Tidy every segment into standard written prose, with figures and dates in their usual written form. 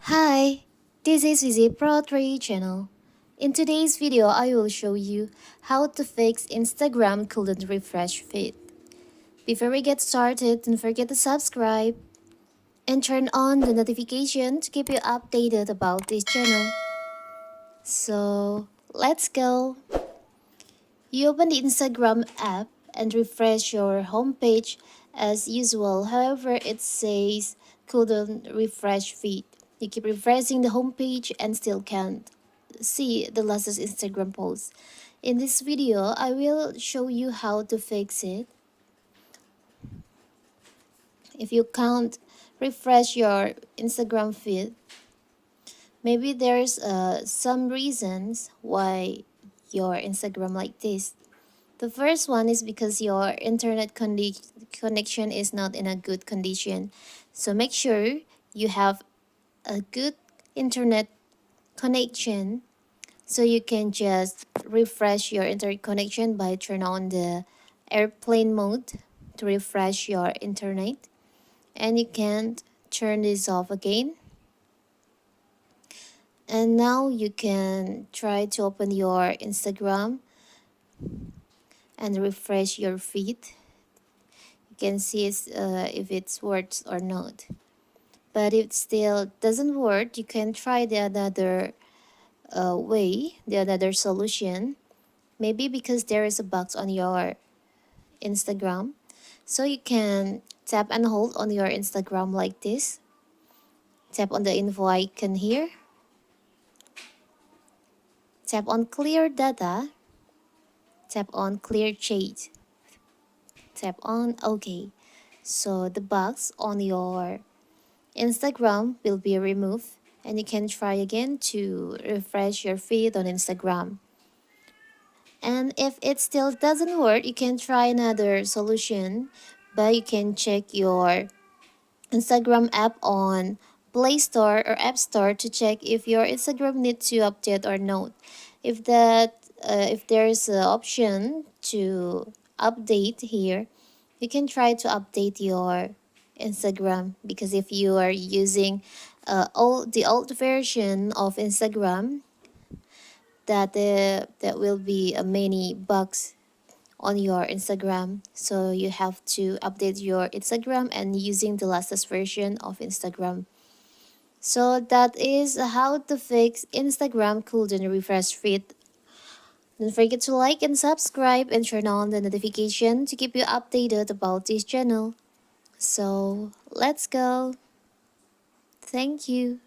Hi, this is Vizi Pro 3 channel. In today's video, I will show you how to fix Instagram couldn't refresh feed. Before we get started, don't forget to subscribe and turn on the notification to keep you updated about this channel. So, let's go. You open the Instagram app and refresh your homepage as usual. However, it says couldn't refresh feed. You keep refreshing the homepage and still can't see the latest Instagram post. In this video, I will show you how to fix it. If you can't refresh your Instagram feed, maybe there's some reasons why your Instagram like this. The first one is because your internet connection is not in a good condition. So make sure you have a good internet connection so you can just refresh your internet connection by turn on the airplane mode to refresh your internet, and you can turn this off again. And now you can try to open your Instagram and refresh your feed. You can see if it works or not. But if it still doesn't work, you can try the another way, the another solution. Maybe because there is a box on your Instagram. So you can tap and hold on your Instagram like this. Tap on the info icon here. Tap on clear data. Tap on clear chat. Tap on OK. So the box on your Instagram will be removed, and you can try again to refresh your feed on Instagram. And if it still doesn't work, you can try another solution, but you can check your Instagram app on Play Store or App Store to check if your Instagram needs to update or not. If there's an option to update here, you can try to update your Instagram, because if you are using the old version of Instagram, that will be many bugs on your Instagram. So you have to update your Instagram and using the latest version of Instagram. So that is how to fix Instagram couldn't refresh feed. Don't forget to like and subscribe and turn on the notification to keep you updated about this channel. So let's go. Thank you.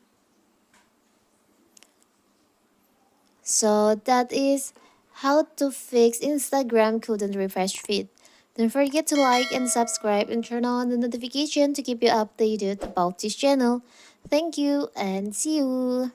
So that is how to fix Instagram couldn't refresh feed. Don't forget to like and subscribe and turn on the notification to keep you updated about this channel. Thank you and see you.